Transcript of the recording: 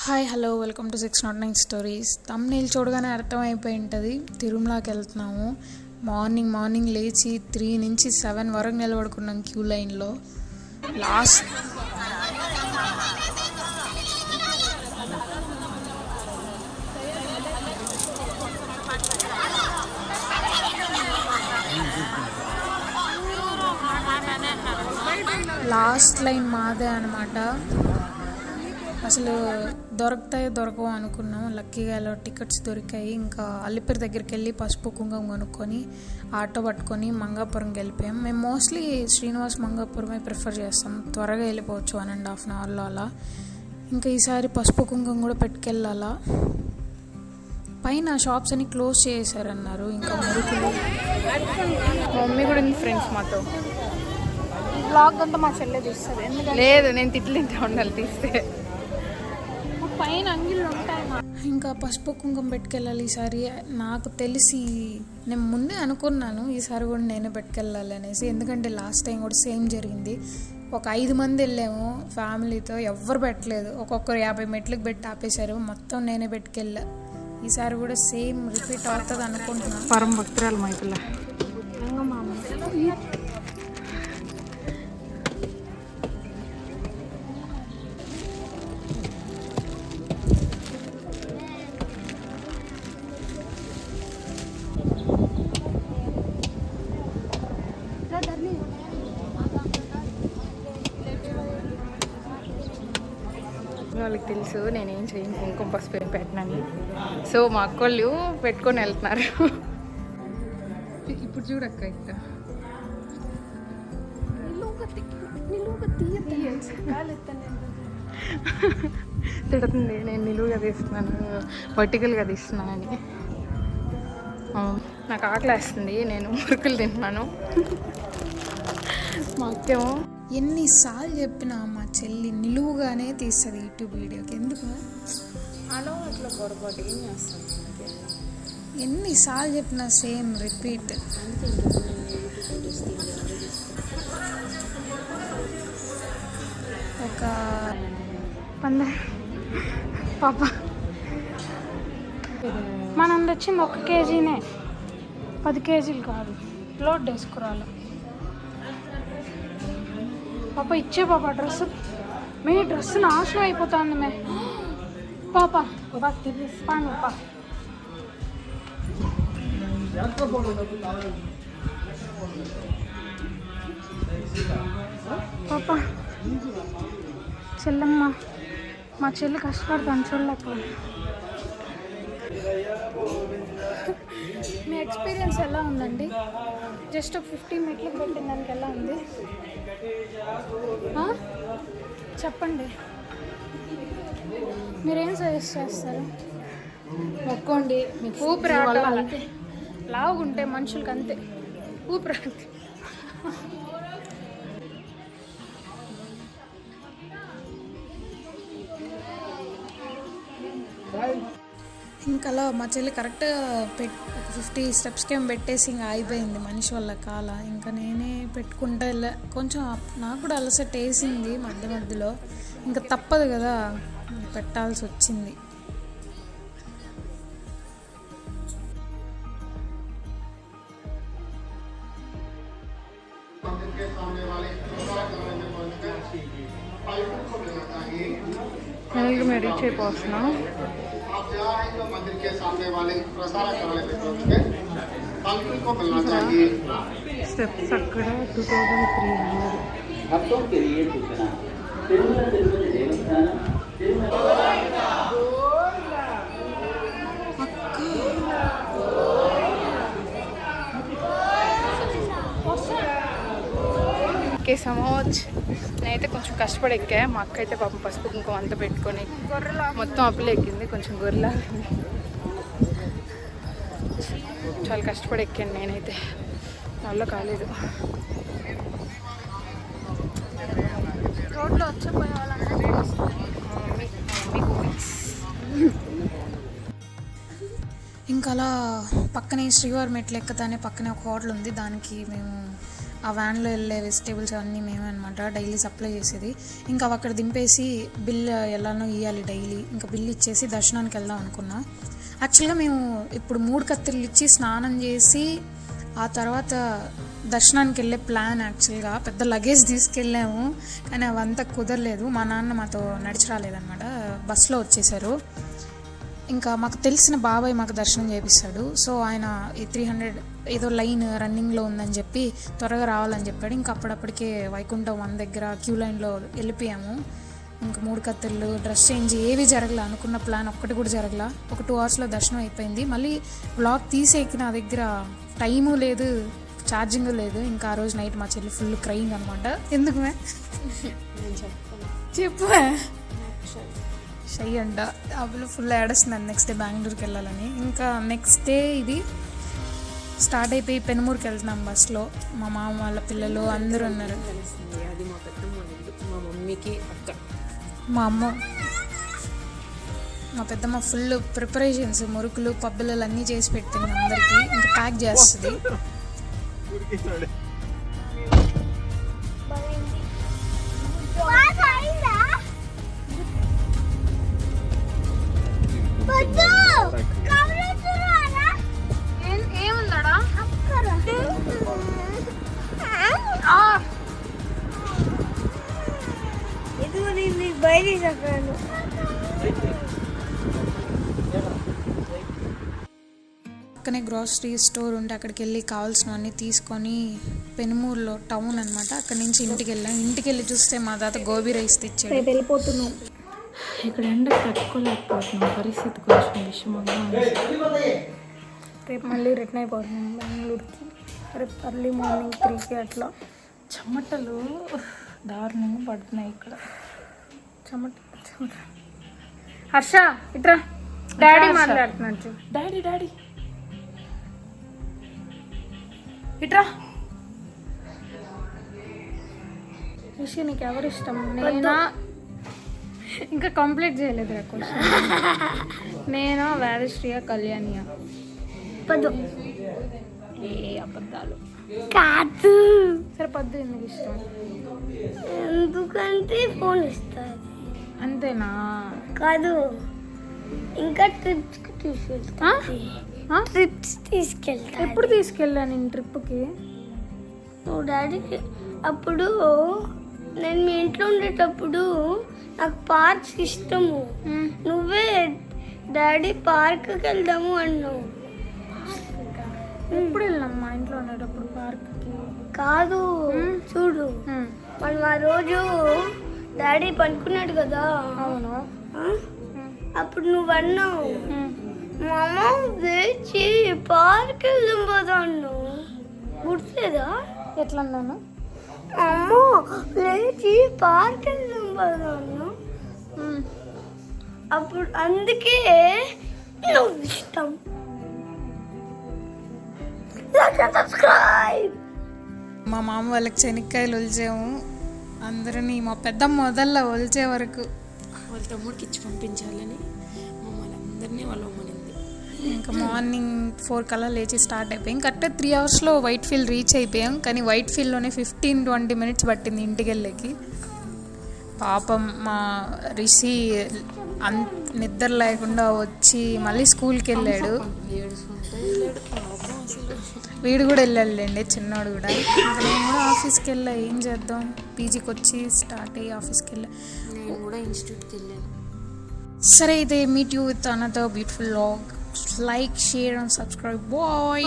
Hi hello welcome to 609 stories. Thumbnail చూడగానే అర్థమైపోయి ఉంటుంది, తిరుమలకి వెళ్తున్నాము. మార్నింగ్ లేచి 3 నుంచి 7 వరకు నిలబడుకున్నాం క్యూ లైన్లో. లాస్ట్ లైన్ మాదే అనమాట. అసలు దొరకవో అనుకున్నాం. లక్కీగా ఇలా టికెట్స్ దొరికాయి. ఇంకా అల్లిపేరు దగ్గరికి వెళ్ళి పసుపు కుంకుమ కొనుక్కొని ఆటో పట్టుకొని మంగాపురంకి వెళ్ళిపోయాం. మేము మోస్ట్లీ శ్రీనివాస్ మంగాపురమే ప్రిఫర్ చేస్తాం, త్వరగా వెళ్ళిపోవచ్చు 1.5 అవర్లో అలా. ఇంకా ఈసారి పసుపు కుంకుమ కూడా పెట్టుకెళ్ళాలా. పైన షాప్స్ అన్ని క్లోజ్ చేశారన్నారు. ఇంకా మురుకులు మమ్మీ కూడా ఉంది ఫ్రెండ్స్ మాతో. బ్లాగ్ అంతా మా చెల్లె తీస్తుంది. ఎందుకంటే లేదు, నేను తిట్లింటా ఉండాలి తీస్తే. పైన అంగిళ్ళు ఉంటాయి. ఇంకా పసుపు కుంకుమ పెట్టుకెళ్ళాలి ఈసారి. నాకు తెలిసి నేను ముందే అనుకున్నాను ఈసారి కూడా నేనే పెట్టుకెళ్ళాలి అనేసి. ఎందుకంటే లాస్ట్ టైం కూడా సేమ్ జరిగింది. ఒక 5 మంది వెళ్ళాము ఫ్యామిలీతో, ఎవ్వరు పెట్టలేదు. ఒక్కొక్కరు 50 మెట్లకు పెట్టి ఆపేశారు. మొత్తం నేనే పెట్టుకెళ్ళా. ఈసారి కూడా సేమ్ రిపీట్ అవుతుంది అనుకుంటున్నాను. పరం భక్తురాలు మైతుల వాళ్ళకి తెలుసు నేనేం చేయను, కుంకుమ పసుపు ఏం పెట్టనని. సో మా అక్కోళ్ళు పెట్టుకొని వెళ్తున్నారు. ఇప్పుడు చూడక్క ఇక్కడ తిడుతుంది, నేను నిలువుగా తీస్తున్నాను, వర్టికల్గా తీస్తున్నానని. నాకు ఆకలి వేస్తుంది, నేను మురుకులు తింటున్నాను. మా అక్కేమో ఎన్నిసార్లు చెప్పినా మా చెల్లి నిలువుగానే తీస్తుంది యూట్యూబ్ వీడియోకి. ఎందుకు అలా అట్లా పొరపాటు ఏం చేస్తాను, ఎన్నిసార్లు చెప్పినా సేమ్ రిపీట్. ఒక పాప మనం తెచ్చింది 1 కేజీనే, 10 కేజీలు కాదు. లోడ్ వేసుకురాలి పాప. ఇచ్చే పాప డ్రెస్, మీ డ్రెస్ నాశనం అయిపోతుంది మే పాప. పాను పాప. చెల్లమ్మ, మా చెల్లి కష్టపడతాను చూడలేకపోతే. మీ ఎక్స్పీరియన్స్ ఎలా ఉందండి? జస్ట్ ఒక 15 మెట్లకు పెట్టిన దానికి ఎలా ఉంది చెప్పండి. మీరేం సజెస్ట్ చేస్తారు? మొక్కోండి, ఊపిరి లావుగుంటే మనుషులకి అంతే, ఊపిరి. ఇంకా అలా మా చెల్లి కరెక్ట్గా 50 స్టెప్స్కి ఏమో పెట్టేసి ఇంకా అయిపోయింది మనిషి వాళ్ళ కాల. ఇంకా నేనే పెట్టుకుంటా వెళ్ళా. కొంచెం నాకు కూడా అలసట వేసింది మధ్యలో. ఇంకా తప్పదు కదా, పెట్టాల్సి వచ్చింది. మేము రీచ్ అయిపోతున్నాం. స్టెప్స్ అక్కడ 2300. సమోచ్ నేనైతే కొంచెం కష్టపడి ఎక్కా. మా అక్క అయితే పాపం పసుపు కుంకుమ అంతా పెట్టుకొని మొత్తం అప్పులు ఎక్కింది. కొంచెం గొర్రెలా చాలా కష్టపడి ఎక్కాను నేనైతే, వల్ల కాలేదు. రోడ్లో వచ్చేపోయే వాళ్ళందరూ ఇంకా అలా పక్కనే శ్రీవారి మెట్లు ఎక్కతానే పక్కనే ఒక హోటల్ ఉంది. దానికి మేము ఆ వ్యాన్లో వెళ్ళే వెజిటేబుల్స్ అవన్నీ మేమే అనమాట డైలీ సప్లై చేసేది. ఇంకా అవి అక్కడ దింపేసి బిల్ ఎలానో ఇవ్వాలి డైలీ. ఇంకా బిల్ ఇచ్చేసి దర్శనానికి వెళ్దాం అనుకున్నా. యాక్చువల్గా మేము ఇప్పుడు 3 కత్తిర్లు ఇచ్చి స్నానం చేసి ఆ తర్వాత దర్శనానికి వెళ్ళే ప్లాన్. యాక్చువల్గా పెద్ద లగేజ్ తీసుకెళ్ళాము, కానీ అవంతా కుదరలేదు. మా నాన్న మాతో నడిచి రాలేదన్నమాట, బస్సులో వచ్చేసారు. ఇంకా మాకు తెలిసిన బాబాయ్ మాకు దర్శనం చేపిస్తాడు. సో ఆయన ఈ 300 ఏదో లైన్ రన్నింగ్లో ఉందని చెప్పి త్వరగా రావాలని చెప్పాడు. ఇంకా అప్పుడప్పటికే వైకుంఠం 1 దగ్గర క్యూ లైన్లో వెళ్ళిపోయాము. ఇంకా 3 కత్తిర్లు, డ్రెస్ చేంజ్ ఏవి జరగల. అనుకున్న ప్లాన్ ఒక్కటి కూడా జరగల. ఒక 2 అవర్స్లో దర్శనం అయిపోయింది. మళ్ళీ బ్లాగ్ తీసేకి నా దగ్గర టైము లేదు, ఛార్జింగ్ లేదు. ఇంకా ఆ రోజు నైట్ మా చెల్లి ఫుల్ క్రయింగ్ అనమాట. ఎందుకు చెప్పు షై అంట. అప్పుడు ఫుల్ ఏడుస్తున్నాను నెక్స్ట్ డే బెంగళూరుకి వెళ్ళాలని. ఇంకా నెక్స్ట్ డే ఇది స్టార్ట్ అయిపోయి పెనుమూరుకి వెళ్తున్నాం బస్లో. మా మామ వాళ్ళ పిల్లలు అందరూ ఉన్నారు. అది మా పెద్దమ్మ, మా మమ్మీకి అక్క, మా పెద్దమ్మ ఫుల్ ప్రిపరేషన్స్, మురుకులు పబ్బులు అన్నీ చేసి పెట్టింది అందరికీ. ఇంకా ప్యాక్ చేస్తుంది. ఏముందాడా ఇది బయట చెప్పాను. పక్కనే గ్రాసరీ స్టోర్ ఉంటే అక్కడికి వెళ్ళి కావాల్సినవన్నీ తీసుకొని పెనుమూరులో టౌన్ అనమాట. అక్కడి నుంచి ఇంటికి వెళ్ళాం. ఇంటికి వెళ్ళి చూస్తే మా తాత గోబీ రైస్ తెచ్చాడు. వెళ్ళిపోతున్నాం. ఇక్కడ ఎండ తట్టుకోలేకపోతున్నాం, పరిస్థితి కొంచెం విషమంగా ఉంది. రేపు మళ్ళీ రిటర్న్ అయిపోతున్నాం బెంగళూరుకి. రేపు ఎర్లీ మార్నింగ్ 3కి అట్లా. చెమటలు దారుణంగా పడుతున్నాయి ఇక్కడ. చెమట హర్ష ఇట్రా, డాడీ మాట్లాడుతున్నాడు. డాడీ డాడీ ఇట్రా. రిషి నీకు ఎవరు ఇష్టం? నేనా? ఇంకా కంప్లీట్ చేయలేదు రా క్వశ్చన్. నేనా, వేదశ్రీయ, కళ్యాణియా? ఏ అబద్ధాలు కాదు. సరే పద్దు ఎందుకు ఇష్టం? ఎందుకంటే ఫోన్ ఇస్తుంది. అంతేనా? కాదు, ఇంకా ట్రిప్స్కి తీసుకెళ్తా. ట్రిప్స్ తీసుకెళ్తా. ఎప్పుడు తీసుకెళ్ళా నేను ట్రిప్కి? నువ్వు డాడీకి అప్పుడు నేను మీ ఇంట్లో ఉండేటప్పుడు నాకు పార్క్స్ ఇష్టము. నువ్వే డాడీ పార్క్కి వెళ్దాము అన్నావు. ఎప్పుడు వెళ్ళాం మా ఇంట్లో ఉండేటప్పుడు పార్క్కి? కాదు, చూడు మనం ఆ రోజు డాడీ పనుకున్నాడు కదా. అవును. అప్పుడు నువ్వు అన్నావు, మామ వేచి పార్క్ వెళ్దాం పోదా అన్నావు. గుర్తులేదా? ఎట్లా అన్నాను? అమ్మ లేచి పార్క్ వెళ్దాం పోదా అన్నావు. అప్పుడు అందుకే నువ్వు ఇష్టం. సబ్స్క్రైబ్. మా మామ వాళ్ళకి శనక్కాయలు ఒలిచాము అందరినీ. మా పెద్దమ్మ మొదల్లో ఒలిచే వరకు వాళ్ళ తమ్ముడికి ఇచ్చి పంపించాలని మమ్మల్ని అందరినీ వాళ్ళ అమ్మనింది. ఇంకా మార్నింగ్ 4 కల్లా లేచి స్టార్ట్ అయిపోయాం. కరెక్ట్గా 3 అవర్స్లో వైట్ ఫీల్డ్ రీచ్ అయిపోయాం. కానీ వైట్ ఫీల్డ్లోనే 15-20 మినిట్స్ పట్టింది ఇంటికి వెళ్ళేకి. పాపం మా రిషి నిద్ర లేకుండా వచ్చి మళ్ళీ స్కూల్కి వెళ్ళాడు. వీడు కూడా వెళ్ళాడులేండి, చిన్నోడు కూడా. ఇంకా నేను కూడా ఆఫీస్కి వెళ్ళా. ఏం చేద్దాం, పీజీకి వచ్చి స్టార్ట్ అయ్యి ఆఫీస్కి వెళ్ళా. నేను కూడా ఇన్స్టిట్యూట్కి వెళ్ళాను. సరే అయితే meet you with another beautiful vlog. Like, share and subscribe. Bye.